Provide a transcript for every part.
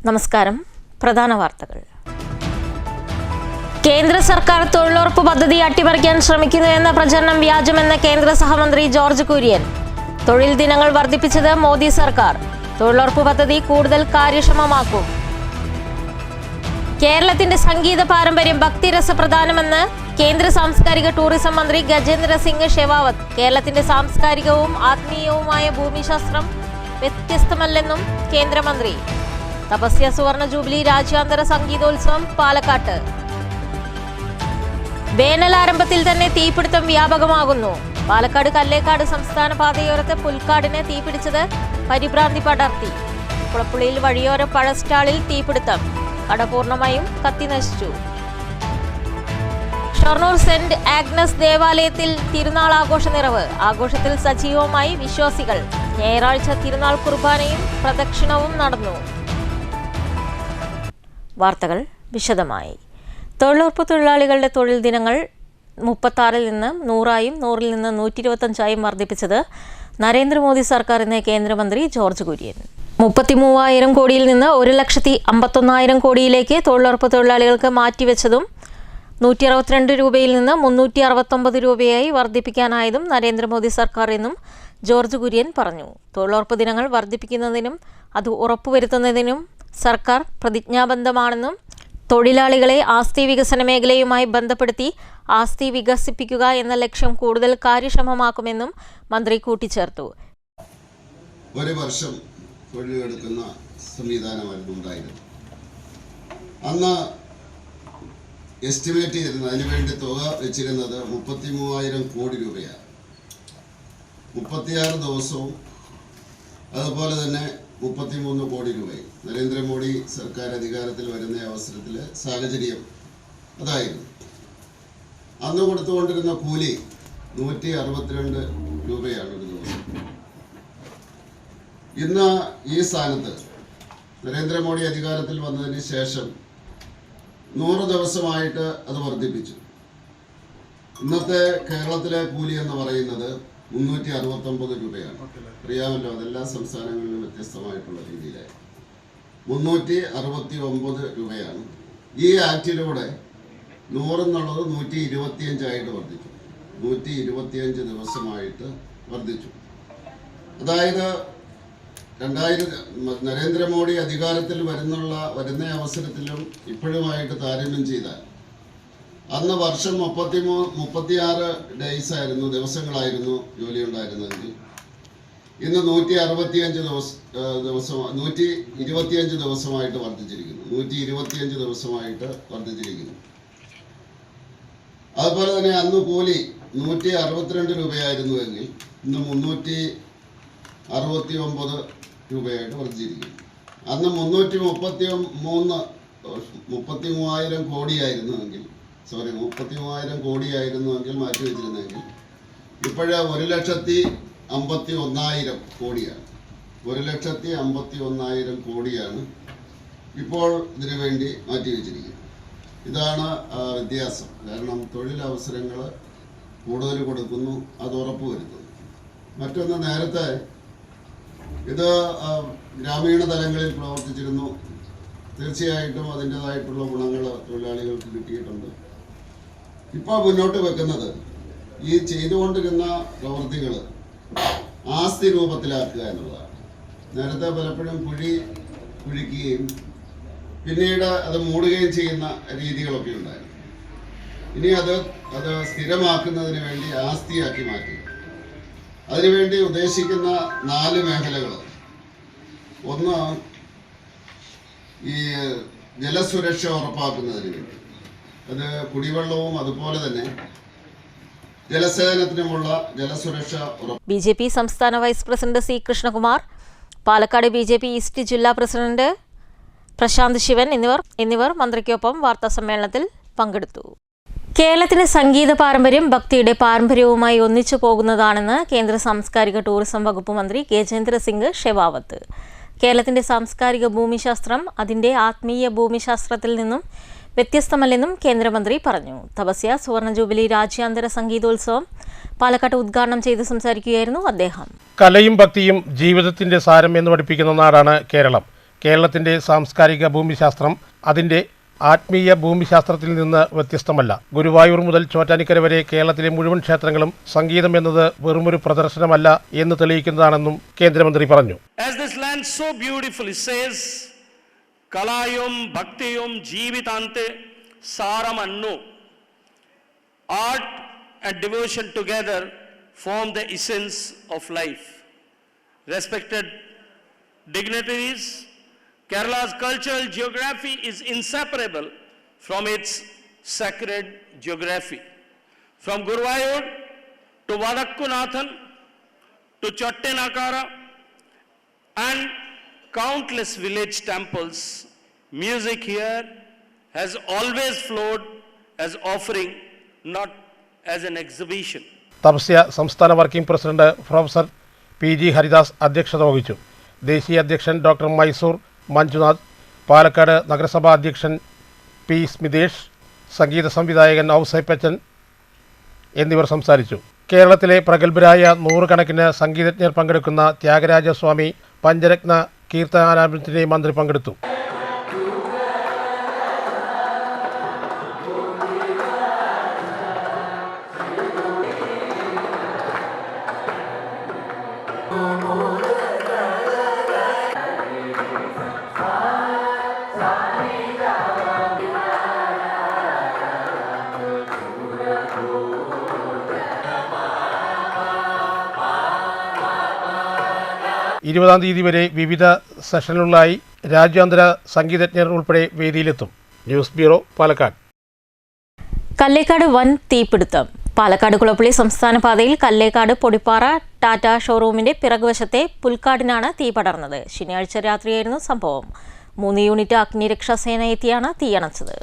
നമസ്കാരം. പ്രധാന വാർത്തകൾ. കേന്ദ്ര സർക്കാർ തൊഴിലുറപ്പ് പദ്ധതി അട്ടിമറിക്കാൻ ശ്രമിക്കുന്നുവെന്ന പ്രചരണം വ്യാജമെന്ന് കേന്ദ്ര സഹമന്ത്രി ജോർജ് കുര്യൻ. തൊഴിൽ ദിനങ്ങൾ വർദ്ധിപ്പിച്ചത് മോദി സർക്കാർ. തൊഴിലുറപ്പ് പദ്ധതി കൂടുതൽ കാര്യക്ഷമമാക്കും. കേരളത്തിന്റെ സംഗീത പാരമ്പര്യം ഭക്തിരസപ്രധാനമെന്ന് കേന്ദ്ര സാംസ്കാരിക ടൂറിസം മന്ത്രി ഗജേന്ദ്ര സിംഗ് ഷെവാവത്ത്. കേരളത്തിന്റെ സാംസ്കാരികവും ആത്മീയവുമായ ഭൂമിശാസ്ത്രം വ്യത്യസ്തമല്ലെന്നും കേന്ദ്രമന്ത്രി. തപസ്യ സുവർണ ജൂബിലി രാജ്യാന്തര സംഗീതോത്സവം പാലക്കാട്ട്. വേനലാരംഭത്തിൽ തന്നെ തീപിടുത്തം വ്യാപകമാകുന്നു. പാലക്കാട് കല്ലേക്കാട് സംസ്ഥാന പാതയോരത്ത് പുൽക്കാടിന് തീപിടിച്ചത് പരിഭ്രാന്തി പടർത്തി. കുളപ്പുള്ളിയിൽ വഴിയോര പഴസ്റ്റാളിൽ തീപിടുത്തം. കട പൂർണ്ണമായും കത്തിനശിച്ചു. ഷൊർണൂർ സെന്റ് ആഗ്നസ് ദേവാലയത്തിൽ തിരുനാൾ ആഘോഷ നിറവ്. ആഘോഷത്തിൽ സജീവമായി വിശ്വാസികൾ. ഞായറാഴ്ച തിരുനാൾ കുർബാനയും പ്രദക്ഷിണവും നടന്നു. വാർത്തകൾ വിശദമായി. തൊഴിലുറപ്പ് തൊഴിലാളികളുടെ തൊഴിൽ ദിനങ്ങൾ 36-ൽ നിന്ന് 100-ആയും 100-ൽ നിന്ന് 125-ആയും വർദ്ധിപ്പിച്ചത് നരേന്ദ്രമോദി സർക്കാർ എന്ന് കേന്ദ്രമന്ത്രി ജോർജ് കുര്യൻ. 33,000 കോടിയിൽ നിന്ന് 1,51,000 കോടിയിലേക്ക് തൊഴിലുറപ്പ് തൊഴിലാളികൾക്ക് മാറ്റിവെച്ചതും 162 രൂപയിൽ നിന്ന് 369 രൂപയായി വർദ്ധിപ്പിക്കാനായതും നരേന്ദ്രമോദി സർക്കാർ എന്നും ജോർജ് കുര്യൻ പറഞ്ഞു. തൊഴിലുറപ്പ് ദിനങ്ങൾ വർദ്ധിപ്പിക്കുന്നതിനും അത് ഉറപ്പുവരുത്തുന്നതിനും സർക്കാർ പ്രതിജ്ഞാബദ്ധമാണെന്നും തൊഴിലാളികളെ ആസ്തി വികസന മേഖലയുമായി ബന്ധപ്പെടുത്തി ആസ്തി വികസിപ്പിക്കുക എന്ന ലക്ഷ്യം കൂടുതൽ കാര്യക്ഷമമാക്കുമെന്നും മന്ത്രി കൂട്ടിച്ചേർത്തു. ഒരു വർഷം തൊഴിലെടുക്കുന്ന സംവിധാനമായിരുന്നു ഉണ്ടായിരുന്നത്. അന്ന് എസ്റ്റിമേറ്റ് ചെയ്തിരുന്നത്, അതിനുവേണ്ടി തുക വെച്ചിരുന്നത് 33,000 കോടി രൂപയാണ്. 36 ദിവസവും അതുപോലെ തന്നെ 33 കോടി രൂപയും. നരേന്ദ്രമോദി സർക്കാർ അധികാരത്തിൽ വരുന്ന അവസരത്തിൽ സാഹചര്യം അതായിരുന്നു. അന്ന് കൊടുത്തുകൊണ്ടിരുന്ന കൂലി 162 രൂപയാണ് ഒരു ദിവസം. ഇന്ന് ഈ സ്ഥാനത്ത് നരേന്ദ്രമോദി അധികാരത്തിൽ വന്നതിന് ശേഷം 100 ദിവസമായിട്ട് അത് വർദ്ധിപ്പിച്ചു. ഇന്നത്തെ കേരളത്തിലെ കൂലി എന്ന് പറയുന്നത് 369 രൂപയാണ്. അറിയാമല്ലോ, അതെല്ലാ സംസ്ഥാനങ്ങളിലും വ്യത്യസ്തമായിട്ടുള്ള രീതിയിലായി 369 രൂപയാണ്. ഈ ആക്ടിലൂടെ 100 എന്നുള്ളത് 125 വർദ്ധിച്ചു. 125 ദിവസമായിട്ട് വർദ്ധിച്ചു. അതായത് നരേന്ദ്രമോദി അധികാരത്തിൽ വരുന്ന അവസരത്തിലും ഇപ്പോഴുമായിട്ട് താരതമ്യം ചെയ്താൽ അന്ന് വർഷം 36 ഡേയ്സ് ആയിരുന്നു, ദിവസങ്ങളായിരുന്നു ജോലി ഉണ്ടായിരുന്നതെങ്കിൽ ഇന്ന് 125 ദിവസമായിട്ട് വർദ്ധിച്ചിരിക്കുന്നു. 125 ദിവസമായിട്ട് വർദ്ധിച്ചിരിക്കുന്നു. അതുപോലെ തന്നെ അന്ന് കൂലി 162 രൂപയായിരുന്നുവെങ്കിൽ ഇന്ന് 369 രൂപയായിട്ട് വർദ്ധിച്ചിരിക്കുന്നു. അന്ന് 33,000 കോടിയായിരുന്നുവെങ്കിൽ 33,000 കോടിയായിരുന്നുവെങ്കിൽ മാറ്റിവെച്ചിരുന്നെങ്കിൽ ഇപ്പോഴ് 1,51,000 കോടിയാണ്. 1,51,000 കോടിയാണ് ഇപ്പോൾ ഇതിനു വേണ്ടി മാറ്റിവെച്ചിരിക്കുന്നത്. ഇതാണ് വ്യത്യാസം. കാരണം തൊഴിലവസരങ്ങൾ കൂടുതൽ കൊടുക്കുന്നു, അത് ഉറപ്പുവരുത്തുന്നു. മറ്റൊന്ന്, നേരത്തെ ഇത് ഗ്രാമീണ തലങ്ങളിൽ പ്രവർത്തിച്ചിരുന്നു. തീർച്ചയായിട്ടും അതിൻ്റെതായിട്ടുള്ള ഗുണങ്ങൾ തൊഴിലാളികൾക്ക് കിട്ടിയിട്ടുണ്ട്. ഇപ്പോൾ മുന്നോട്ട് വെക്കുന്നത് ഈ ചെയ്തുകൊണ്ടിരുന്ന പ്രവൃത്തികൾ ആസ്തി രൂപത്തിലാക്കുക എന്നുള്ളതാണ്. നേരത്തെ പലപ്പോഴും കുഴിക്കുകയും പിന്നീട് അത് മൂടുകയും ചെയ്യുന്ന രീതികളൊക്കെ ഉണ്ടായിരുന്നു. ഇനി അത് സ്ഥിരമാക്കുന്നതിന് വേണ്ടി ആസ്തിയാക്കി മാറ്റുക. അതിനുവേണ്ടി ഉദ്ദേശിക്കുന്ന 4 മേഖലകൾ. ഒന്ന്, ഈ ജലസുരക്ഷ ഉറപ്പാക്കുന്നതിന് വേണ്ടി, അത് കുടിവെള്ളവും അതുപോലെ തന്നെ ജലസേചനത്തിനുമുള്ള ജലസുരക്ഷ. BJP സംസ്ഥാന vice president C Krishnakumar, Palakkad BJP east ജില്ലാ പ്രസിഡന്റ് പ്രശാന്ത് ശിവൻ എന്നിവർ മന്ത്രിക്കൊപ്പം വാർത്താസമ്മേളനത്തിൽ പങ്കെടുത്തു. കേരളത്തിന്റെ സംഗീത പാരമ്പര്യം ഭക്തിയുടെ പാരമ്പര്യവുമായി ഒന്നിച്ചു പോകുന്നതാണെന്ന് കേന്ദ്ര സാംസ്കാരിക ടൂറിസം വകുപ്പ് മന്ത്രി ഗജേന്ദ്ര സിംഗ് ഷെവാവത്ത്. കേരളത്തിന്റെ സാംസ്കാരിക ഭൂമിശാസ്ത്രം അതിന്റെ ആത്മീയ ഭൂമിശാസ്ത്രത്തിൽ നിന്നും വ്യത്യസ്തമല്ലെന്നും കേന്ദ്രമന്ത്രി പറഞ്ഞു. തപസ്യ സുവർണ ജൂബിലി രാജ്യാന്തര സംഗീതോത്സവം പാലക്കാട്ട് ഉദ്ഘാടനം ചെയ്ത് സംസാരിക്കുകയായിരുന്നു അദ്ദേഹം. കലയും ഭക്തിയും ജീവിതത്തിന്റെ സാരം എന്ന് പഠിപ്പിക്കുന്ന നാടാണ് കേരളം. കേരളത്തിൻ്റെ സാംസ്കാരിക ഭൂമിശാസ്ത്രം അതിൻ്റെ ആത്മീയ ഭൂമിശാസ്ത്രത്തിൽ നിന്ന് വ്യത്യസ്തമല്ല. ഗുരുവായൂർ മുതൽ ചോറ്റാനിക്കര വരെ കേരളത്തിലെ മുഴുവൻ ക്ഷേത്രങ്ങളും സംഗീതം എന്നത് വെറുമൊരു പ്രദർശനമല്ല എന്ന് തെളിയിക്കുന്നതാണെന്നും കേന്ദ്രമന്ത്രി പറഞ്ഞു. As this land so beautifully says, Kalayum Bhaktiyum Jeevitante Saramannu. Art and devotion together form the essence of life. Respected dignitaries, Kerala's cultural geography is inseparable from its sacred geography. From Guruvayur to Vadakkunathan to Chattanakara and countless village temples, music here has always flowed as offering, not as an exhibition. Tapasya സംസ്ഥാന working president professor PG Haridas അധ്യക്ഷത വഹിച്ചു. ദേശീയ അധ്യക്ഷൻ doctor Mysore Manjunath, Palakkad നഗരസഭാ അധ്യക്ഷൻ P. Smithesh, സംഗീത സംവിധായകൻ ഔസേപ്പച്ചൻ എന്നിവർ സംസാരിച്ചു. കേരളത്തിലെ പ്രഗത്ഭരായ നൂറുകണക്കിന് സംഗീതജ്ഞർ പങ്കെടുക്കുന്ന ത്യാഗരാജസ്വാമി പഞ്ചരത്ന കീർത്തനാലാപനത്തിന് മന്ത്രി പങ്കെടുത്തു. ഇരുപതാം തീയതി വരെ വിവിധ സെഷനുകളിലായി രാജ്യാന്തര സംഗീതജ്ഞർ ഉൾപ്പെടെ വേദിയിലെത്തും. News bureau, Palakkad. കല്ലേക്കാട് വൻ തീപിടുത്തം. പാലക്കാട് കുളപ്പള്ളി സംസ്ഥാന പാതയിൽ കല്ലേക്കാട് പൊടിപ്പാറ ടാറ്റ ഷോറൂമിന്റെ പിറകുവശത്തെ പുൽക്കാടിനാണ് തീ പടർന്നത്. ശനിയാഴ്ച രാത്രിയായിരുന്നു സംഭവം. 3 യൂണിറ്റ് അഗ്നിരക്ഷാസേന എത്തിയാണ് തീയണച്ചത്.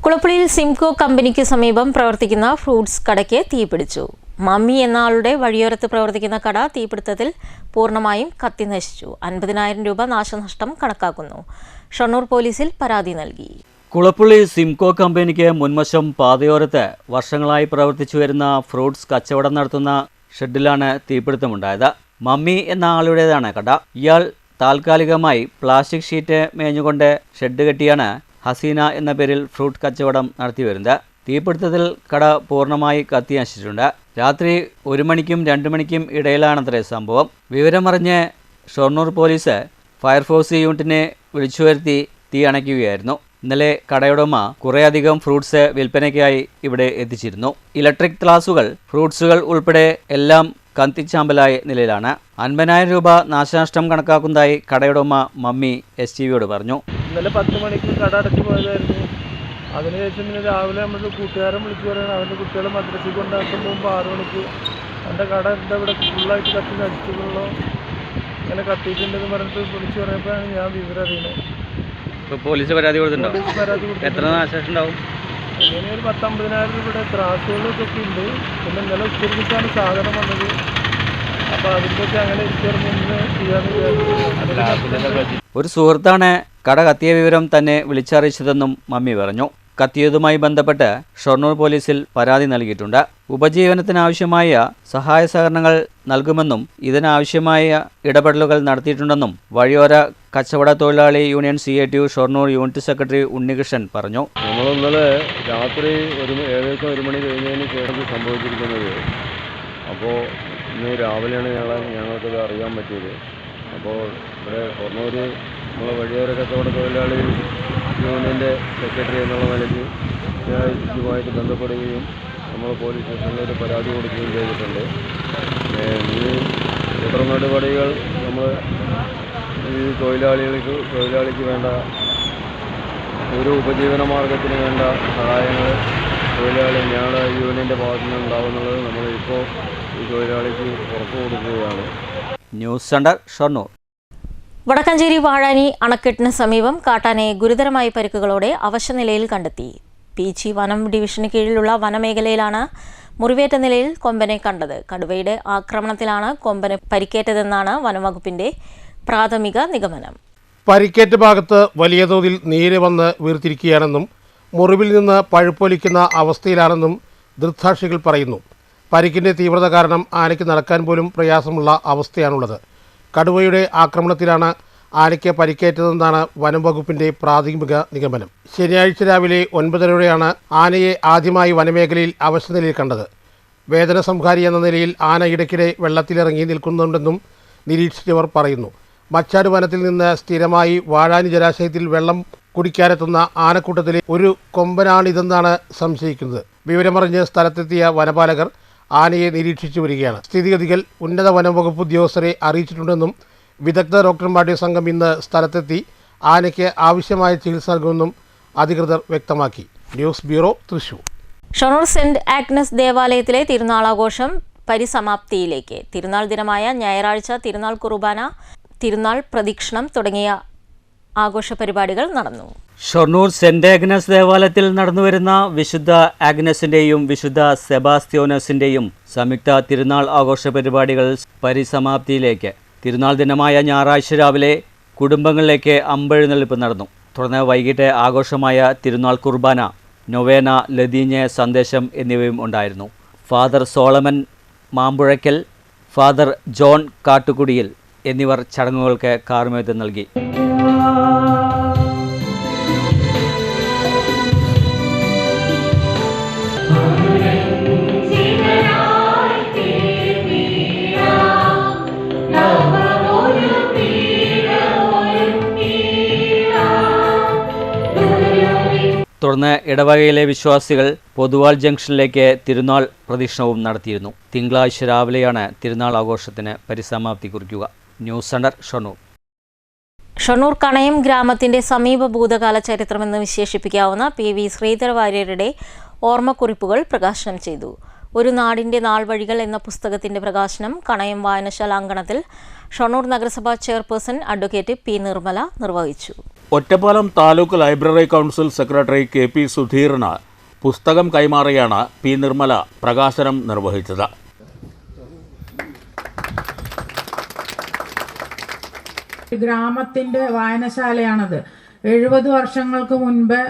കുളപ്പള്ളിയിൽ സിംകോ കമ്പനിക്ക് സമീപം പ്രവർത്തിക്കുന്ന ഫ്രൂട്ട്സ് കടയ്ക്ക് തീപിടിച്ചു. മമ്മി എന്ന ആളുടെ വഴിയോരത്ത് പ്രവർത്തിക്കുന്ന കട തീപിടുത്തത്തിൽ പൂർണ്ണമായും കത്തി നശിച്ചു. 50,000 രൂപ നാശനഷ്ടം കണക്കാക്കുന്നു. ഷൊർണൂർ പോലീസിൽ പരാതി നൽകി. കുളപ്പള്ളി സിംകോ കമ്പനിക്ക് മുൻവശം പാതയോരത്ത് വർഷങ്ങളായി പ്രവർത്തിച്ചു വരുന്ന ഫ്രൂട്ട്സ് കച്ചവടം നടത്തുന്ന ഷെഡിലാണ് തീപിടുത്തമുണ്ടായത്. മമ്മി എന്ന ആളുടേതാണ് കട. ഇയാൾ താൽക്കാലികമായി പ്ലാസ്റ്റിക് ഷീറ്റ് മേഞ്ഞുകൊണ്ട് ഷെഡ് കെട്ടിയാണ് ഹസീന എന്ന പേരിൽ ഫ്രൂട്ട് കച്ചവടം നടത്തിവരുന്നത്. തീപിടുത്തത്തിൽ കട പൂർണ്ണമായി കത്തി നശിച്ചിട്ടുണ്ട്. രാത്രി 1 മണിക്കും 2 മണിക്കും ഇടയിലാണത്രേ സംഭവം. വിവരമറിഞ്ഞ് ഷൊർണൂർ പോലീസ് ഫയർഫോഴ്സ് യൂണിറ്റിനെ വിളിച്ചു വരുത്തി തീ അണയ്ക്കുകയായിരുന്നു. ഇന്നലെ കടയുടമ കുറേയധികം ഫ്രൂട്ട്സ് വിൽപ്പനയ്ക്കായി ഇവിടെ എത്തിച്ചിരുന്നു. ഇലക്ട്രിക് ഗ്ലാസുകൾ, ഫ്രൂട്ട്സുകൾ ഉൾപ്പെടെ എല്ലാം കത്തിച്ചാമ്പലായ നിലയിലാണ്. 50,000 രൂപ നാശനഷ്ടം കണക്കാക്കുന്നതായി കടയുടമ മമ്മി STVയോട് പറഞ്ഞു. ഇന്നലെ 10 മണിക്ക് കട അടച്ചു പോയതായിരുന്നു. അതിനുശേഷം പിന്നെ രാവിലെ നമ്മുടെ കൂട്ടുകാരൻ വിളിച്ചു പറയുന്നത് അവൻ്റെ കുട്ടികളെ മദ്രസയിൽ കൊണ്ടാക്കും മുമ്പ് 6 മണിക്ക് എൻ്റെ കട എന്താ ഇവിടെ ഫുള്ളായിട്ട് കത്തി നശിച്ചിട്ടുള്ളൂ, ഇങ്ങനെ കത്തിയിട്ടുണ്ടെന്ന് പറഞ്ഞിട്ട് വിളിച്ചു പറയുമ്പോഴാണ് ഞാൻ വിവരം അറിയുന്നത്. പോലീസ് പരാതി കൊടുത്തിട്ടുണ്ടോ? എത്ര നാശനഷ്ടം ഉണ്ടാവും? ഇങ്ങനെ ഒരു 10-50,000 രൂപയുടെ ത്രാസുകളൊക്കെ ഉണ്ട്. പിന്നെ ഇന്നലെ ഉച്ചരിച്ചാണ് സാധനം വന്നത്. അപ്പോൾ അതിൻ്റെയൊക്കെ അങ്ങനെ ഇരിച്ചറിഞ്ഞ് ചെയ്യാന്ന് വിചാരിച്ചു. ഒരു സുഹൃത്താണ് കട കത്തിയ വിവരം തന്നെ വിളിച്ചറിയിച്ചതെന്നും മമ്മി പറഞ്ഞു. കത്തിയതുമായി ബന്ധപ്പെട്ട് ഷൊർണൂർ പോലീസിൽ പരാതി നൽകിയിട്ടുണ്ട്. ഉപജീവനത്തിനാവശ്യമായ സഹായ സഹകരണങ്ങൾ നൽകുമെന്നും ഇതിനാവശ്യമായ ഇടപെടലുകൾ നടത്തിയിട്ടുണ്ടെന്നും വഴിയോര കച്ചവട തൊഴിലാളി union CITU Shoranur unit secretary Unnikrishnan പറഞ്ഞു. നമ്മൾ ഇന്നലെ രാത്രി ഏകദേശം 1 മണി കഴിഞ്ഞതിന് ശേഷം സംഭവിച്ചിരിക്കുന്നത്. അപ്പോൾ ഇന്ന് രാവിലെയാണ് ഞങ്ങൾക്കത് അറിയാൻ പറ്റിയത്. അപ്പോൾ ഇവിടെ ഷൊർണൂർ നമ്മളെ വഴിയോര കച്ചവട തൊഴിലാളി യൂണിയൻ്റെ സെക്രട്ടറി എന്നുള്ള നിലയ്ക്ക് ഞാൻ ഇതുമായിട്ട് ബന്ധപ്പെടുകയും നമ്മൾ പോലീസ് സ്റ്റേഷനിൽ ഒരു പരാതി കൊടുക്കുകയും ചെയ്തിട്ടുണ്ട്. ഈ തുടർ നടപടികൾ നമ്മൾ ഈ തൊഴിലാളിക്ക് വേണ്ട ഒരു ഉപജീവന മാർഗത്തിന് വേണ്ട സഹായങ്ങൾ ഞങ്ങളുടെ യൂണിയൻ്റെ ഭാഗത്തു നിന്ന് ഉണ്ടാവുന്നുള്ളത് നമ്മൾ ഇപ്പോൾ ഈ തൊഴിലാളിക്ക് ഉറപ്പ് കൊടുക്കുകയാണ്. News centre, Shoranur. വടക്കഞ്ചേരി വാഴാനി അണക്കെട്ടിന് സമീപം കാട്ടാനയെ ഗുരുതരമായ പരിക്കുകളോടെ അവശനിലയിൽ കണ്ടെത്തി. PG വനം ഡിവിഷന് കീഴിലുള്ള വനമേഖലയിലാണ് മുറിവേറ്റ നിലയിൽ കൊമ്പനെ കണ്ടത്. കടുവയുടെ ആക്രമണത്തിലാണ് കൊമ്പന് പരിക്കേറ്റതെന്നാണ് വനംവകുപ്പിന്റെ പ്രാഥമിക നിഗമനം. പരിക്കേറ്റ ഭാഗത്ത് വലിയ തോതിൽ നീര് വന്ന് വീർത്തിരിക്കുകയാണെന്നും മുറിവിൽ നിന്ന് പഴുപ്പൊലിക്കുന്ന അവസ്ഥയിലാണെന്നും ദൃക്സാക്ഷികൾ പറയുന്നു. പരിക്കിൻ്റെ തീവ്രത കാരണം ആനയ്ക്ക് നടക്കാൻ പോലും പ്രയാസമുള്ള അവസ്ഥയാണുള്ളത്. കടുവയുടെ ആക്രമണത്തിലാണ് ആനയ്ക്ക് പരിക്കേറ്റതെന്നാണ് വനം വകുപ്പിന്റെ പ്രാഥമിക നിഗമനം. ശനിയാഴ്ച രാവിലെ 9:30 ആനയെ ആദ്യമായി വനമേഖലയിൽ അവശനിലയിൽ കണ്ടത്. വേദന സംഹാരി എന്ന നിലയിൽ ആന ഇടയ്ക്കിടെ വെള്ളത്തിലിറങ്ങി നിൽക്കുന്നുണ്ടെന്നും നിരീക്ഷിച്ചവർ പറയുന്നു. മച്ചാട് വനത്തിൽ നിന്ന് സ്ഥിരമായി വാഴാനി ജലാശയത്തിൽ വെള്ളം കുടിക്കാനെത്തുന്ന ആനക്കൂട്ടത്തിലെ ഒരു കൊമ്പനാണിതെന്നാണ് സംശയിക്കുന്നത്. വിവരമറിഞ്ഞ് സ്ഥലത്തെത്തിയ വനപാലകർ ആനയെ നിരീക്ഷിച്ചു വരികയാണ്. സ്ഥിതിഗതികൾ ഉന്നത വനം വകുപ്പ് ഉദ്യോഗസ്ഥരെ അറിയിച്ചിട്ടുണ്ടെന്നും വിദഗ്ധ ഡോക്ടർമാരുടെ സംഘം ഇന്ന് സ്ഥലത്തെത്തി ആനയ്ക്ക് ആവശ്യമായ ചികിത്സ നൽകുമെന്നും അധികൃതർ വ്യക്തമാക്കി. News bureau, Thrissur. Shoranur saint Agnes ദേവാലയത്തിലെ തിരുനാളാഘോഷം പരിസമാപ്തിയിലേക്ക്. തിരുനാൾ ദിനമായ ഞായറാഴ്ച തിരുനാൾ കുർബാന, തിരുനാൾ പ്രദക്ഷിണം തുടങ്ങിയ ആഘോഷ പരിപാടികൾ നടന്നു. ഷൊർണൂർ സെന്റ് ആഗ്നസ് ദേവാലയത്തിൽ നടന്നുവരുന്ന വിശുദ്ധ ആഗ്നസിന്റെയും വിശുദ്ധ സെബാസ്ത്യോനസിന്റെയും സംയുക്ത തിരുനാൾ ആഘോഷ പരിപാടികൾ പരിസമാപ്തിയിലേക്ക്. തിരുനാൾ ദിനമായ ഞായറാഴ്ച രാവിലെ കുടുംബങ്ങളിലേക്ക് അമ്പെഴുന്നള്ളിപ്പ് നടന്നു. തുടർന്ന് വൈകിട്ട് ആഘോഷമായ തിരുനാൾ കുർബാന, നൊവേന, ലതീഞ്ഞ്, സന്ദേശം എന്നിവയും ഉണ്ടായിരുന്നു. ഫാദർ സോളമൻ മാമ്പുഴയ്ക്കൽ, ഫാദർ ജോൺ കാട്ടുകുടിയിൽ എന്നിവർ ചടങ്ങുകൾക്ക് കാർമ്മികത്വം നൽകി. തുടർന്ന് ഇടവകയിലെ വിശ്വാസികൾ പൊതുവാൾ ജംഗ്ഷനിലേക്ക് തിരുനാൾ പ്രദക്ഷിണവും നടത്തിയിരുന്നു. തിങ്കളാഴ്ച രാവിലെയാണ് തിരുനാൾ ആഘോഷത്തിന് പരിസമാപ്തി കുറിക്കുക. News centre, Shoranur. ഷൊർണൂർ കണയം ഗ്രാമത്തിന്റെ സമീപ ഭൂതകാല ചരിത്രമെന്ന് വിശേഷിപ്പിക്കാവുന്ന PV ശ്രീധര വാര്യരുടെ ഓർമ്മക്കുറിപ്പുകൾ പ്രകാശനം ചെയ്തു. ഒരു നാടിന്റെ നാൾവഴികൾ എന്ന പുസ്തകത്തിന്റെ പ്രകാശനം കണയം വായനശാല അങ്കണത്തിൽ ഷൊർണൂർ നഗരസഭാ ചെയർപേഴ്സൺ അഡ്വക്കേറ്റ് P. നിർമ്മല നിർവഹിച്ചു. Ottapalam taluk library council secretary KP സുധീറിന് പുസ്തകം കൈമാറിയാണ് P. നിർമ്മല പ്രകാശനം നിർവഹിച്ചത്. ഗ്രാമത്തിന്റെ വായനശാലയാണത്. 70 വർഷങ്ങൾക്ക് മുൻപ്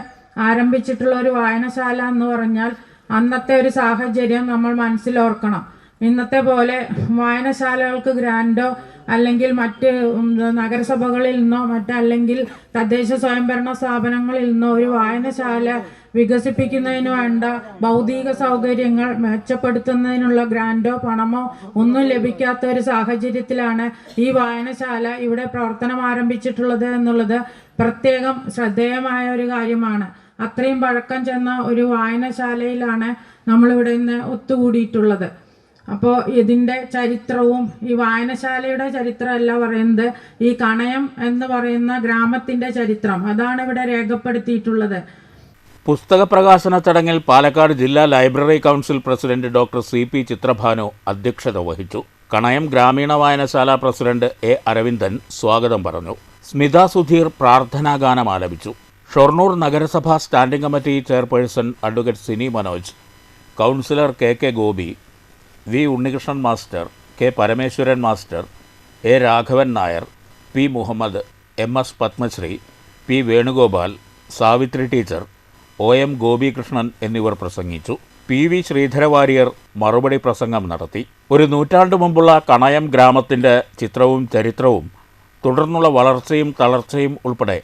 ആരംഭിച്ചിട്ടുള്ള ഒരു വായനശാല എന്ന് പറഞ്ഞാൽ അന്നത്തെ ഒരു സാഹചര്യം നമ്മൾ മനസ്സിലോർക്കണം. ഇന്നത്തെ പോലെ വായനശാലകൾക്ക് ഗ്രാൻഡോ അല്ലെങ്കിൽ മറ്റ് നഗരസഭകളിൽ നിന്നോ മറ്റല്ലെങ്കിൽ തദ്ദേശ സ്വയംഭരണ സ്ഥാപനങ്ങളിൽ നിന്നോ ഒരു വായനശാല വികസിപ്പിക്കുന്നതിന് വേണ്ട ഭൗതിക സൗകര്യങ്ങൾ മെച്ചപ്പെടുത്തുന്നതിനുള്ള ഗ്രാൻഡോ പണമോ ഒന്നും ലഭിക്കാത്ത ഒരു സാഹചര്യത്തിലാണ് ഈ വായനശാല ഇവിടെ പ്രവർത്തനം ആരംഭിച്ചിട്ടുള്ളത് എന്നുള്ളത് പ്രത്യേകം ശ്രദ്ധേയമായ ഒരു കാര്യമാണ്. അത്രയും പഴക്കം ചെന്ന ഒരു വായനശാലയിലാണ് നമ്മളിവിടെ ഇന്ന് ഒത്തുകൂടിയിട്ടുള്ളത്. അപ്പോൾ ഇതിൻ്റെ ചരിത്രവും ഈ വായനശാലയുടെ ചരിത്രമല്ല പറയുന്നത്, ഈ കണയം എന്ന് പറയുന്ന ഗ്രാമത്തിൻ്റെ ചരിത്രം അതാണ് ഇവിടെ രേഖപ്പെടുത്തിയിട്ടുള്ളത്. പുസ്തക പ്രകാശന ചടങ്ങിൽ പാലക്കാട് ജില്ലാ library council president doctor CP Chitrabhanu അധ്യക്ഷത വഹിച്ചു. കണയം ഗ്രാമീണ വായനശാല പ്രസിഡന്റ് A. അരവിന്ദൻ സ്വാഗതം പറഞ്ഞു. സ്മിത സുധീർ പ്രാർത്ഥനാഗാനം ആലപിച്ചു. ഷൊർണൂർ നഗരസഭാ standing committee chairperson advocate Sini Manoj, councillor KK Gopi, V. Unnikrishnan master, K. Parameswaran master, A. Raghavan Nair, P. Muhammad, MS Padmasree, P. Venugopal, Savithri teacher, OM Gopikrishnan എന്നിവർ പ്രസംഗിച്ചു. PV ശ്രീധര വാര്യർ മറുപടി പ്രസംഗം നടത്തി. ഒരു നൂറ്റാണ്ട് മുമ്പുള്ള കണയം ഗ്രാമത്തിൻ്റെ ചിത്രവും ചരിത്രവും തുടർന്നുള്ള വളർച്ചയും തളർച്ചയും ഉൾപ്പെടെ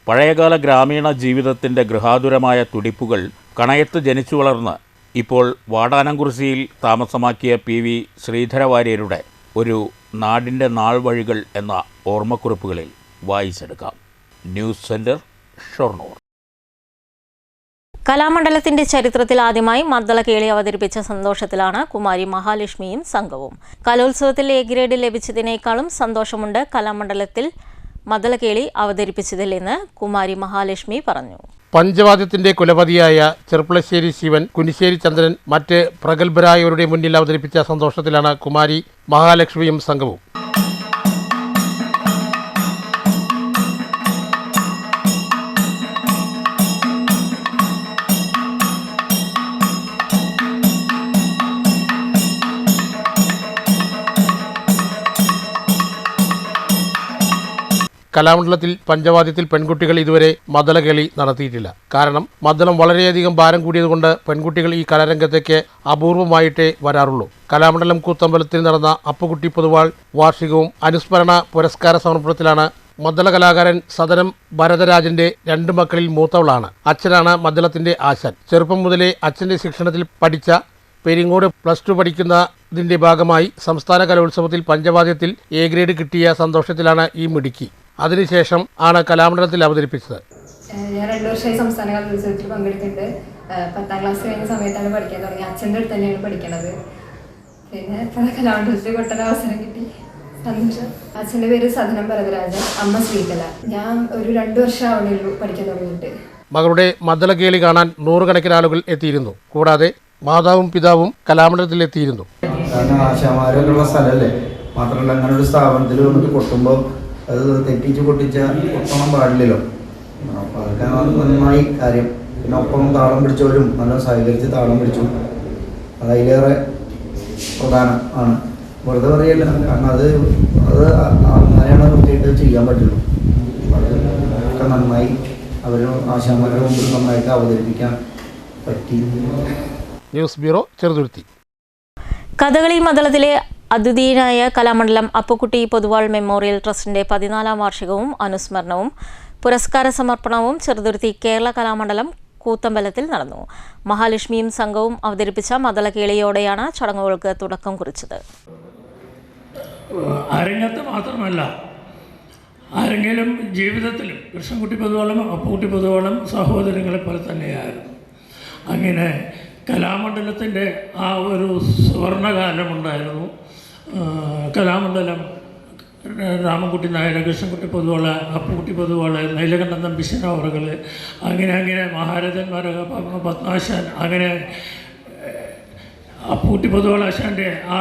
പഴയകാല ഗ്രാമീണ ജീവിതത്തിൻ്റെ ഗൃഹാതുരമായ തുടിപ്പുകൾ കണയത്ത് ജനിച്ചു വളർന്ന് ഇപ്പോൾ വാടാനംകുറിശ്ശിയിൽ താമസമാക്കിയ PV ശ്രീധര വാര്യരുടെ ഒരു നാടിൻ്റെ നാൾവഴികൾ എന്ന ഓർമ്മക്കുറിപ്പുകളിൽ വായിച്ചെടുക്കാം. News centre, Shoranur. കലാമണ്ഡലത്തിന്റെ ചരിത്രത്തിൽ ആദ്യമായി മദ്ദളക്കേളി അവതരിപ്പിച്ച സന്തോഷത്തിലാണ് കുമാരി മഹാലക്ഷ്മിയും സംഘവും. കലോത്സവത്തിൽ A ഗ്രേഡ് ലഭിച്ചതിനേക്കാളും സന്തോഷമുണ്ട് കലാമണ്ഡലത്തിൽ മദ്ദളക്കേളി അവതരിപ്പിച്ചതിൽ എന്ന് കുമാരി മഹാലക്ഷ്മി പറഞ്ഞു. പഞ്ചവാദ്യത്തിന്റെ കുലപതിയായ ചെർപ്പളശ്ശേരി ശിവൻ, കുനിശ്ശേരി ചന്ദ്രൻ, മറ്റ് പ്രഗത്ഭരായവരുടെ മുന്നിൽ അവതരിപ്പിച്ച സന്തോഷത്തിലാണ് കുമാരി മഹാലക്ഷ്മിയും സംഘവും. കലാമണ്ഡലത്തിൽ പഞ്ചവാദ്യത്തിൽ പെൺകുട്ടികൾ ഇതുവരെ മദ്ദളക്കേളി നടത്തിയിട്ടില്ല. കാരണം മദ്ദളം വളരെയധികം ഭാരം കൂടിയതുകൊണ്ട് പെൺകുട്ടികൾ ഈ കലാരംഗത്തേക്ക് അപൂർവമായിട്ടേ വരാറുള്ളൂ. കലാമണ്ഡലം കൂത്തമ്പലത്തിൽ നടന്ന അപ്പുകുട്ടി പൊതുവാൾ വാർഷികവും അനുസ്മരണ പുരസ്കാര സമർപ്പണത്തിലാണ് മദ്ദള കലാകാരൻ സദനം ഭരതരാജന്റെ 2 മക്കളിൽ മൂത്തവളാണ്. അച്ഛനാണ് മദ്ദളത്തിന്റെ ആശാൻ. ചെറുപ്പം മുതലേ അച്ഛന്റെ ശിക്ഷണത്തിൽ പഠിച്ച പെരിങ്ങോട് +2 പഠിക്കുന്നതിന്റെ ഭാഗമായി സംസ്ഥാന കലോത്സവത്തിൽ പഞ്ചവാദ്യത്തിൽ A ഗ്രേഡ് കിട്ടിയ സന്തോഷത്തിലാണ് ഈ മിടുക്കി. അതിനുശേഷം ആണ് കലാമണ്ഡലത്തിൽ അവതരിപ്പിച്ചത്. ഞാൻ 2 വർഷമായി സംസ്ഥാന കലോത്സവത്തിൽ പങ്കെടുക്കുന്നുണ്ട്. 10ാം ക്ലാസ് കഴിഞ്ഞ സമയത്താണ് പഠിക്കാൻ തുടങ്ങി. അച്ഛൻ്റെ അടുത്ത് തന്നെയാണ് പഠിക്കണത്. പിന്നെ കലാമണ്ഡലത്തിൽ കൊട്ടൊരു അവസരം കിട്ടി, സന്തോഷം. അച്ഛൻ്റെ പേര് സദനം ഭരതരാജൻ, അമ്മ ശ്രീകല. ഞാൻ ഒരു 2 വർഷം ആവണുള്ളൂ പഠിക്കാൻ തുടങ്ങിയിട്ട്. മകളുടെ മദ്ദള കേളി കാണാൻ 100 കണക്കിന് ആളുകൾ എത്തിയിരുന്നു. കൂടാതെ മാതാവും പിതാവും കലാമണ്ഡലത്തിൽ എത്തിയിരുന്നു. കാരണം ആശാമാരൊക്കെയുള്ള സ്ഥലമല്ലേ, മാത്രമല്ല അങ്ങനെ ഒരു സ്ഥാപനത്തിൽ വന്നിട്ട് കൊട്ടുമ്പോൾ അത് തെറ്റിച്ച് കൊട്ടണം പാടില്ലല്ലോ. അപ്പോൾ അതൊക്കെ നന്നായി കാര്യം. പിന്നെ ഒപ്പം താളം പിടിച്ചവരും നല്ല സഹകരിച്ച് താളം പിടിച്ചു. അത് അതിലേറെ പ്രധാനം ആണ്. വെറുതെ പറയല്ല, കാരണം അത് അങ്ങനെയാണ് കൃത്യമായിട്ട് ചെയ്യാൻ പറ്റുള്ളൂ. ഒക്കെ നന്നായി അവർ ആശാമാരുടെ മുമ്പിൽ നന്നായിട്ട് അവതരിപ്പിക്കാൻ പറ്റി. News bureau, Cheruthuruthy. കഥകളി മദ്ദളത്തിലെ അദ്വിതീയനായ കലാമണ്ഡലം അപ്പുക്കുട്ടി പൊതുവാൾ മെമ്മോറിയൽ ട്രസ്റ്റിന്റെ 14ാം വാർഷികവും അനുസ്മരണവും പുരസ്കാര സമർപ്പണവും ചെറുതുരുത്തി കേരള കലാമണ്ഡലം കൂത്തമ്പലത്തിൽ നടന്നു. മഹാലക്ഷ്മിയും സംഘവും അവതരിപ്പിച്ച മദ്ദള കേളിയോടെയാണ് ചടങ്ങുകൾക്ക് തുടക്കം കുറിച്ചത്. അരങ്ങത്ത് മാത്രമല്ല, ആരെങ്കിലും ജീവിതത്തിലും കൃഷ്ണൻകുട്ടി പൊതുവാളും അപ്പുക്കുട്ടി പൊതുവാളും സഹോദരങ്ങളെ പോലെ തന്നെയായിരുന്നു. അങ്ങനെ കലാമണ്ഡലത്തിൻ്റെ ആ ഒരു സുവർണകാലമുണ്ടായിരുന്നു. കലാമണ്ഡലം രാമൻകുട്ടി നായർ, കൃഷ്ണൻകുട്ടി പൊതുവാള്, അപ്പുക്കുട്ടി പൊതുവാള്, നീലകണ്ഠൻ നമ്പീശനവറുകൾ, അങ്ങനെ മഹാരാജന്മാരൊക്കെ പത്മാശാൻ, അങ്ങനെ അപ്പുക്കുട്ടി പൊതുവാളാശാൻ്റെ ആ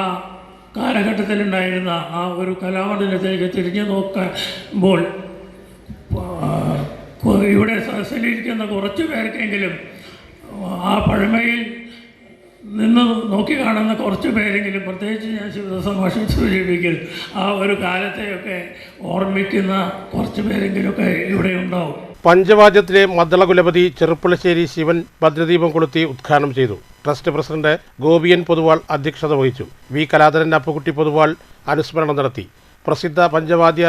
കാലഘട്ടത്തിലുണ്ടായിരുന്ന ആ ഒരു കലാമണ്ഡലത്തിലേക്ക് തിരിഞ്ഞു നോക്കുമ്പോൾ ഇവിടെ സദസ്സിലിരിക്കുന്ന കുറച്ച് പേർക്കെങ്കിലും ആ പഴമയിൽ നിന്ന് നോക്കി കാണുന്ന കുറച്ച് പേരെങ്കിലും, പ്രത്യേകിച്ച് ഞാൻ ശിവദാസമാഷെ സൂചിപ്പിക്കൽ, ആ ഒരു കാലത്തെയൊക്കെ ഓർമ്മിക്കുന്ന കുറച്ച് പേരെങ്കിലുമൊക്കെ ഇവിടെ ഉണ്ടാവും. പഞ്ചവാദ്യത്തിലെ മദ്ദള കുലപതി ചെറുപ്പുളശ്ശേരി ശിവൻ ഭദ്രദീപം കൊളുത്തി ഉദ്ഘാടനം ചെയ്തു. ട്രസ്റ്റ് പ്രസിഡന്റ് ഗോപിയൻ പൊതുവാൾ അധ്യക്ഷത വഹിച്ചു. വി കലാധരൻ അപ്പുക്കുട്ടി പൊതുവാൾ അനുസ്മരണം നടത്തി. പ്രസിദ്ധ പഞ്ചവാദ്യ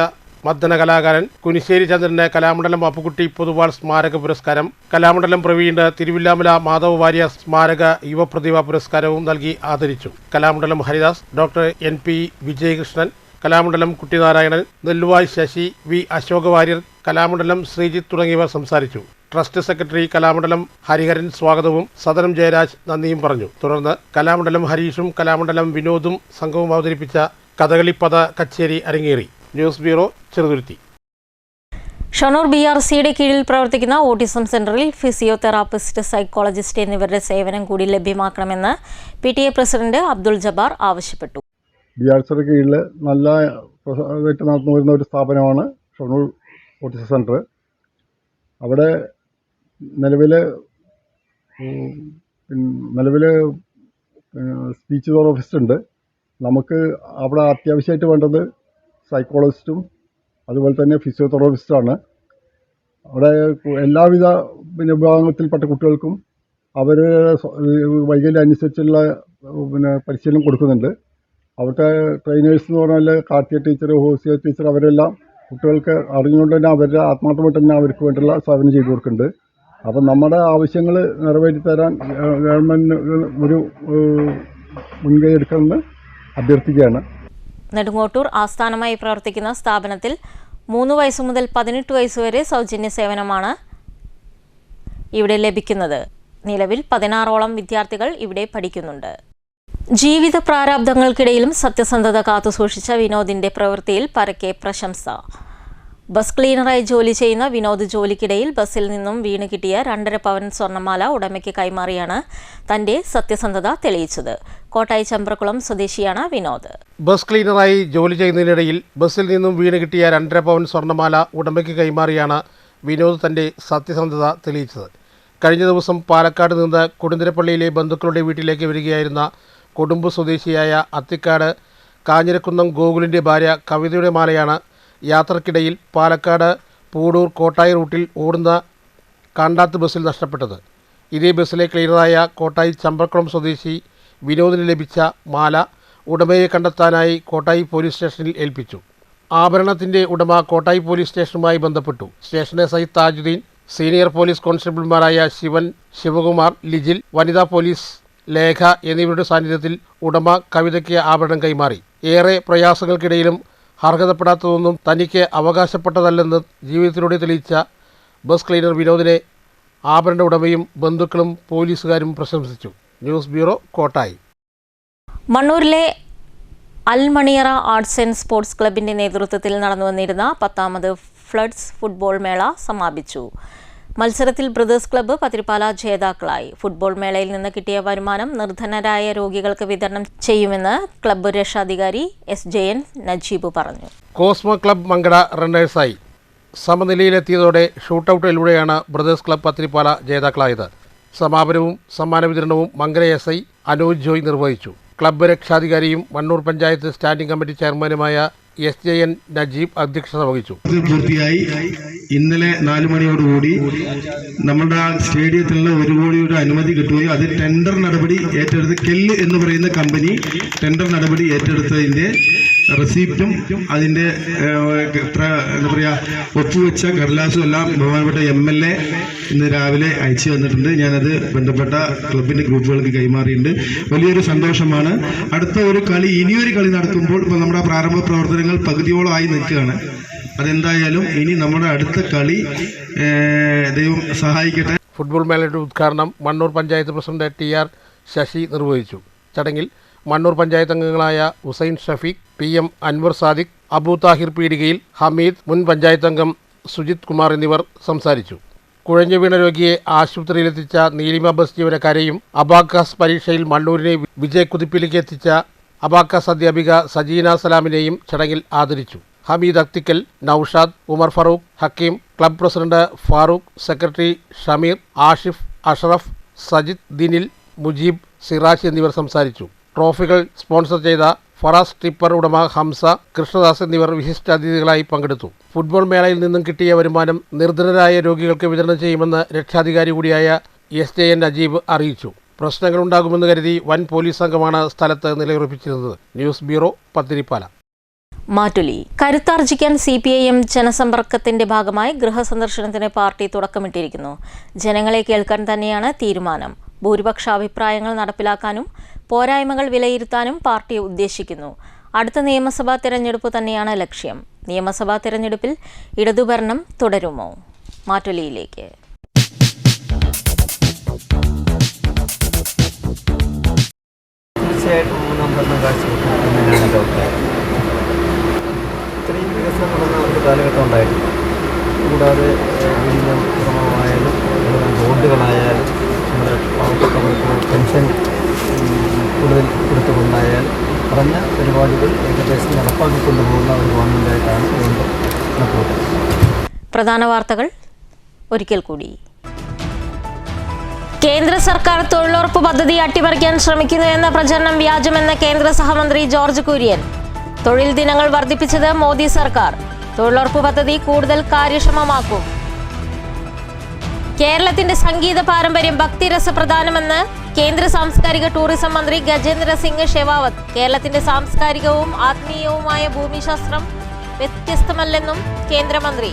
മദ്ദള കലാകാരൻ കുനിശ്ശേരി ചന്ദ്രന് കലാമണ്ഡലം അപ്പുക്കുട്ടി പൊതുവാൾ സ്മാരക പുരസ്കാരം, കലാമണ്ഡലം പ്രവീണ് തിരുവില്ലാമല മാധവ് വാര്യ സ്മാരക യുവപ്രതിഭ പുരസ്കാരവും നൽകി ആദരിച്ചു. Kalamandalam Haridas, doctor NP Vijayakrishnan, Kalamandalam Kuttinarayanan, Nelluvai Sasi, V Asoka Warrier, Kalamandalam Sreejith തുടങ്ങിയവർ സംസാരിച്ചു. ട്രസ്റ്റ് സെക്രട്ടറി കലാമണ്ഡലം ഹരിഹരൻ സ്വാഗതവും സദനം ജയരാജ് നന്ദിയും പറഞ്ഞു. തുടർന്ന് കലാമണ്ഡലം ഹരീഷും കലാമണ്ഡലം വിനോദും സംഘവും അവതരിപ്പിച്ച കഥകളിപ്പദ കച്ചേരി അരങ്ങേറി. News bureau, Cheruthuruthy. ഷൊർണൂർ BRCയുടെ കീഴിൽ പ്രവർത്തിക്കുന്ന ഓട്ടിസം സെന്ററിൽ ഫിസിയോതെറാപ്പിസ്റ്റ്, സൈക്കോളജിസ്റ്റ് എന്നിവരുടെ സേവനം കൂടി ലഭ്യമാക്കണമെന്ന് PTA പ്രസിഡന്റ് അബ്ദുൾ ജബ്ബാർ ആവശ്യപ്പെട്ടു. BRCയുടെ കീഴിൽ നല്ല നടന്നു വരുന്ന ഒരു സ്ഥാപനമാണ് ഷൊർണൂർ ഓട്ടിസം സെന്റർ. അവിടെ നിലവിൽ സ്പീച്ച് തെറാപ്പിസ്റ്റ് ഉണ്ട്. നമുക്ക് അവിടെ അത്യാവശ്യമായിട്ട് വേണ്ടത് സൈക്കോളജിസ്റ്റും അതുപോലെ തന്നെ ഫിസിയോതെറാപ്പിസ്റ്റാണ്. അവിടെ എല്ലാവിധ വിഭാഗത്തിൽപ്പെട്ട കുട്ടികൾക്കും അവർ വൈകല്യം അനുസരിച്ചുള്ള പരിശീലനം കൊടുക്കുന്നുണ്ട്. അവിടുത്തെ ട്രെയിനേഴ്സ് എന്ന് പറഞ്ഞാൽ കാർത്തിക ടീച്ചർ, ഹോസിയ ടീച്ചർ, അവരെല്ലാം കുട്ടികൾക്ക് അറിഞ്ഞുകൊണ്ട് തന്നെ അവരുടെ ആത്മാർത്ഥമായിട്ട് തന്നെ അവർക്ക് വേണ്ടിയുള്ള സേവനം ചെയ്തു കൊടുക്കുന്നുണ്ട്. അപ്പം നമ്മുടെ ആവശ്യങ്ങൾ നിറവേറ്റി തരാൻ ഗവൺമെൻറ് ഒരു മുൻകൈ എടുക്കണമെന്ന് അഭ്യർത്ഥിക്കുകയാണ്. നെടുങ്ങോട്ടൂർ ആസ്ഥാനമായി പ്രവർത്തിക്കുന്ന സ്ഥാപനത്തിൽ 3 വയസ്സ് മുതൽ 18 വയസ്സ് വരെ സൗജന്യ സേവനമാണ് ഇവിടെ ലഭിക്കുന്നത്. നിലവിൽ 16ഓളം വിദ്യാർത്ഥികൾ ഇവിടെ പഠിക്കുന്നുണ്ട്. ജീവിത പ്രാരാബ്ദങ്ങൾക്കിടയിലും സത്യസന്ധത കാത്തുസൂക്ഷിച്ച വിനോദിന്റെ പ്രവൃത്തിയിൽ പരക്കെ പ്രശംസ. ബസ് ക്ലീനറായി ജോലി ചെയ്യുന്ന വിനോദ് ജോലിക്കിടയിൽ ബസ്സിൽ നിന്നും വീണ് കിട്ടിയ 2.5 പവൻ സ്വർണ്ണമാല ഉടമയ്ക്ക് കൈമാറിയാണ് തന്റെ സത്യസന്ധത തെളിയിച്ചത്. കോട്ടായി ചമ്പ്രക്കുളം സ്വദേശിയാണ് വിനോദ്. ബസ് ക്ലീനറായി ജോലി ചെയ്യുന്നതിനിടയിൽ ബസ്സിൽ നിന്നും വീണ് കിട്ടിയ 2.5 പവൻ സ്വർണ്ണമാല ഉടമയ്ക്ക് കൈമാറിയാണ് വിനോദ് തന്റെ സത്യസന്ധത തെളിയിച്ചത്. കഴിഞ്ഞ ദിവസം പാലക്കാട് നിന്ന് കൊടുന്തിരപ്പള്ളിയിലെ ബന്ധുക്കളുടെ വീട്ടിലേക്ക് വരികയായിരുന്ന കൊടുമ്പ് സ്വദേശിയായ അത്തിക്കാട് കാഞ്ഞിരക്കുന്നം ഗോകുലിൻ്റെ ഭാര്യ കവിതയുടെ മാലയാണ് യാത്രക്കിടയിൽ പാലക്കാട് പൂടൂർ കോട്ടായി റൂട്ടിൽ ഓടുന്ന കാണ്ടാത്ത് ബസ്സിൽ നഷ്ടപ്പെട്ടത്. ഇതേ ബസ്സിലെ ക്ലീനറായ കോട്ടായി ചമ്പ്രക്കുളം സ്വദേശി വിനോദിന് ലഭിച്ച മാല ഉടമയെ കണ്ടെത്താനായി കോട്ടായി പോലീസ് സ്റ്റേഷനിൽ ഏൽപ്പിച്ചു. ആഭരണത്തിന്റെ ഉടമ കോട്ടായി പോലീസ് സ്റ്റേഷനുമായി ബന്ധപ്പെട്ടു. Station SI Thajudheen, senior police കോൺസ്റ്റബിൾമാരായ ശിവൻ, ശിവകുമാർ, ലിജിൽ, വനിതാ പോലീസ് ലേഖ എന്നിവരുടെ സാന്നിധ്യത്തിൽ ഉടമ കവിതയ്ക്ക് ആഭരണം കൈമാറി. ഏറെ പ്രയാസങ്ങൾക്കിടയിലും അർഹതപ്പെടാത്തതൊന്നും തനിക്ക് അവകാശപ്പെട്ടതല്ലെന്ന് ജീവിതത്തിലൂടെ തെളിയിച്ച ബസ് ക്ലീനർ വിനോദിനെ ആഭരണ ഉടമയും ബന്ധുക്കളും പോലീസുകാരും പ്രശംസിച്ചു. News bureau, Kottayi. മണ്ണൂരിലെ അൽമണിയറ ആർട്സ് ആൻഡ് സ്പോർട്സ് ക്ലബിന്റെ നേതൃത്വത്തിൽ നടന്നുവന്നിരുന്ന 10ാമത് ഫ്ലഡ്സ് ഫുട്ബോൾ മേള സമാപിച്ചു. മത്സരത്തിൽ ബ്രദേഴ്സ് ക്ലബ്ബ് പത്തിരിപ്പാല ജേതാക്കളായി. ഫുട്ബോൾ മേളയിൽ നിന്ന് കിട്ടിയ വരുമാനം നിർധനരായ രോഗികൾക്ക് വിതരണം ചെയ്യുമെന്ന് ക്ലബ്ബ് രക്ഷാധികാരി SJN നജീബ് പറഞ്ഞു. കോസ്മോ ക്ലബ്ബ് മങ്കട റണ്ണേഴ്സായി. സമനിലയിലെത്തിയതോടെ ഷൂട്ടൌട്ടിലൂടെയാണ് ബ്രദേഴ്സ് ക്ലബ്ബ് പത്തിരിപ്പാല ജേതാക്കളായത്. സമാപനവും സമ്മാന വിതരണവും മങ്കര SI അനൂജ് ജോയ് നിർവഹിച്ചു. ക്ലബ്ബ് രക്ഷാധികാരിയും മണ്ണൂർ പഞ്ചായത്ത് സ്റ്റാൻഡിംഗ് കമ്മിറ്റി ചെയർമാനുമായ SJN നജീബ് അധ്യക്ഷത വഹിച്ചു. പൂർത്തിയായി. ഇന്നലെ 4 മണിയോടുകൂടി നമ്മുടെ സ്റ്റേഡിയത്തിലുള്ള 1 കോടിയുടെ അനുമതി കിട്ടുകയും അത് ടെൻഡർ നടപടി ഏറ്റെടുത്ത് കെല്ല് എന്ന് പറയുന്ന കമ്പനി ടെൻഡർ നടപടി ഏറ്റെടുത്തതിൻ്റെ റെസിപ്റ്റും അതിൻ്റെ എന്താ പറയുക ഒപ്പുവെച്ച കടലാസും എല്ലാം ബഹുമാനപ്പെട്ട MLA ഇന്ന് രാവിലെ അയച്ചു തന്നിട്ടുണ്ട്. ഞാനത് ബന്ധപ്പെട്ട ക്ലബിൻ്റെ ഗ്രൂപ്പുകൾക്ക് കൈമാറിയിട്ടുണ്ട്. വലിയൊരു സന്തോഷമാണ്. അടുത്ത ഒരു കളി, ഇനിയൊരു കളി നടക്കുമ്പോൾ ഇപ്പോൾ നമ്മുടെ പ്രാരംഭ പ്രവർത്തനങ്ങൾ പകുതിയോളമായി നിൽക്കുകയാണ്. അതെന്തായാലും ഇനി നമ്മുടെ അടുത്ത കളി ദൈവം സഹായിക്കട്ടെ. ഫുട്ബോൾ മേളയുടെ ഉദ്ഘാടനം മണ്ണൂർ പഞ്ചായത്ത് പ്രസിഡന്റ് TR ശശി നിർവഹിച്ചു. ചടങ്ങിൽ മണ്ണൂർ പഞ്ചായത്ത് അംഗങ്ങളായ ഹുസൈൻ ഷഫീഖ്, PM അൻവർ സാദിഖ്, അബു താഹിർ പീടികയിൽ, ഹമീദ്, മുൻ പഞ്ചായത്ത് അംഗം സുജിത് കുമാർ എന്നിവർ സംസാരിച്ചു. കുഴഞ്ഞു വീണ രോഗിയെ ആശുപത്രിയിലെത്തിച്ച നീലിമ ബസ് ജീവനക്കാരെയും അബാക്കാസ് പരീക്ഷയിൽ മണ്ണൂരിനെ വിജയക്കുതിപ്പിലേക്ക് എത്തിച്ച അബാക്കാസ് അധ്യാപിക സജീന സലാമിനെയും ചടങ്ങിൽ ആദരിച്ചു. Hameed Akthikkal, Noushad, Umar Farooq, Hakeem, club president Farooq, secretary Shameer, Ashif, Ashraf, Sajid, Dinil, Mujeeb, Siraj എന്നിവർ സംസാരിച്ചു. ട്രോഫികൾ സ്പോൺസർ ചെയ്ത ഫറാസ് ടിപ്പർ ഉടമ ഹംസ, കൃഷ്ണദാസ് എന്നിവർ വിശിഷ്ടാതിഥികളായി പങ്കെടുത്തു. ഫുട്ബോൾ മേളയിൽ നിന്നും കിട്ടിയ വരുമാനം നിർധനരായ രോഗികൾക്ക് വിതരണം ചെയ്യുമെന്ന് രക്ഷാധികാരി കൂടിയായ SJN നജീബ് അറിയിച്ചു. പ്രശ്നങ്ങളുണ്ടാകുമെന്ന് കരുതി വൻ പോലീസ് സംഘമാണ് സ്ഥലത്ത് നിലയുറപ്പിച്ചിരുന്നത്. News bureau, Pathirippala. മാറ്റുലി. കരുത്താർജിക്കാൻ CPIM ജനസമ്പർക്കത്തിന്റെ ഭാഗമായി ഗൃഹസന്ദർശനത്തിന് പാർട്ടി തുടക്കമിട്ടിരിക്കുന്നു. ജനങ്ങളെ കേൾക്കാൻ തന്നെയാണ് തീരുമാനം. ഭൂരിപക്ഷ അഭിപ്രായങ്ങൾ നടപ്പിലാക്കാനും പോരായ്മകൾ വിലയിരുത്താനും പാർട്ടി ഉദ്ദേശിക്കുന്നു. അടുത്ത നിയമസഭാ തെരഞ്ഞെടുപ്പ് തന്നെയാണ് ലക്ഷ്യം. നിയമസഭാ തെരഞ്ഞെടുപ്പിൽ ഇടതുഭരണം തുടരുമോ? മാറ്റുലിയിലേക്ക്. തീർച്ചയായിട്ടും മൂന്നാം ഭരണം കാഴ്ചവെക്കുന്നതിനാണ് ഇത്രയും വികസനം നടന്ന ഒരു കാലഘട്ടം ഉണ്ടായിട്ടില്ല. കൂടാതെ വിഴിഞ്ഞം ക്രമമായാലും ബോണ്ടുകളായാലും നമ്മുടെ പാവപ്പെട്ടവർക്ക് പെൻഷൻ കൂടുതൽ കൊടുത്തുകൊണ്ടായാലും പറഞ്ഞ പരിപാടികൾ ഏകദേശം നടപ്പാക്കിക്കൊണ്ടുപോകുന്ന ഒരു ഗവൺമെൻറ്റായിട്ടാണ് വീണ്ടും നടക്കുന്നത്. പ്രധാന വാർത്തകൾ ഒരിക്കൽ കൂടി. കേന്ദ്ര സർക്കാർ തൊഴിലുറപ്പ് പദ്ധതി അട്ടിമറിക്കാൻ ശ്രമിക്കുന്നു എന്ന പ്രചരണം വ്യാജമെന്ന് കേന്ദ്ര സഹമന്ത്രി ജോർജ് കുര്യൻ. തൊഴിൽ ദിനങ്ങൾ വർദ്ധിപ്പിച്ചത് മോദി സർക്കാർ. തൊഴിലുറപ്പ് പദ്ധതി കൂടുതൽ കാര്യക്ഷമമാക്കും. കേരളത്തിന്റെ സംഗീത പാരമ്പര്യം ഭക്തിരസപ്രധാനമെന്ന് കേന്ദ്ര സാംസ്കാരിക ടൂറിസം മന്ത്രി ഗജേന്ദ്ര സിംഗ് ഷെവാവത്ത്. കേരളത്തിന്റെ സാംസ്കാരികവും ആത്മീയവുമായ ഭൂമിശാസ്ത്രം വ്യത്യസ്തമല്ലെന്നും കേന്ദ്രമന്ത്രി.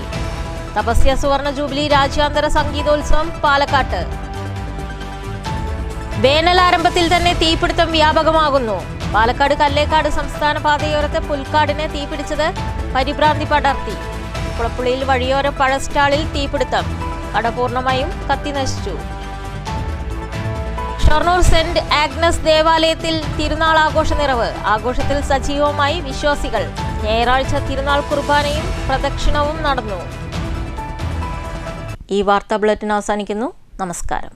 തപസ്യ സുവർണ ജൂബിലി രാജ്യാന്തര സംഗീതോത്സവം പാലക്കാട്ട്. വേനലാരംഭത്തിൽ തന്നെ തീപിടുത്തം വ്യാപകമാകുന്നു. പാലക്കാട് കല്ലേക്കാട് സംസ്ഥാന പാതയോരത്ത് പുൽക്കാടിനെ തീപിടിച്ചത് പരിഭ്രാന്തി പടർത്തി. കുളപ്പുള്ളിയിൽ വഴിയോര പഴ സ്റ്റാളിൽ തീപിടുത്തം. കട പൂർണ്ണമായും കത്തിനശിച്ചു. ഷൊർണൂർ സെന്റ് ആഗ്നസ് ദേവാലയത്തിൽ തിരുനാൾ ആഘോഷ നിറവ്. ആഘോഷത്തിൽ സജീവമായി വിശ്വാസികൾ. ഞായറാഴ്ച തിരുനാൾ കുർബാനയും പ്രദക്ഷിണവും നടന്നു. ഈ വാർത്താ ബുള്ളറ്റിൻ അവസാനിക്കുന്നു. നമസ്കാരം.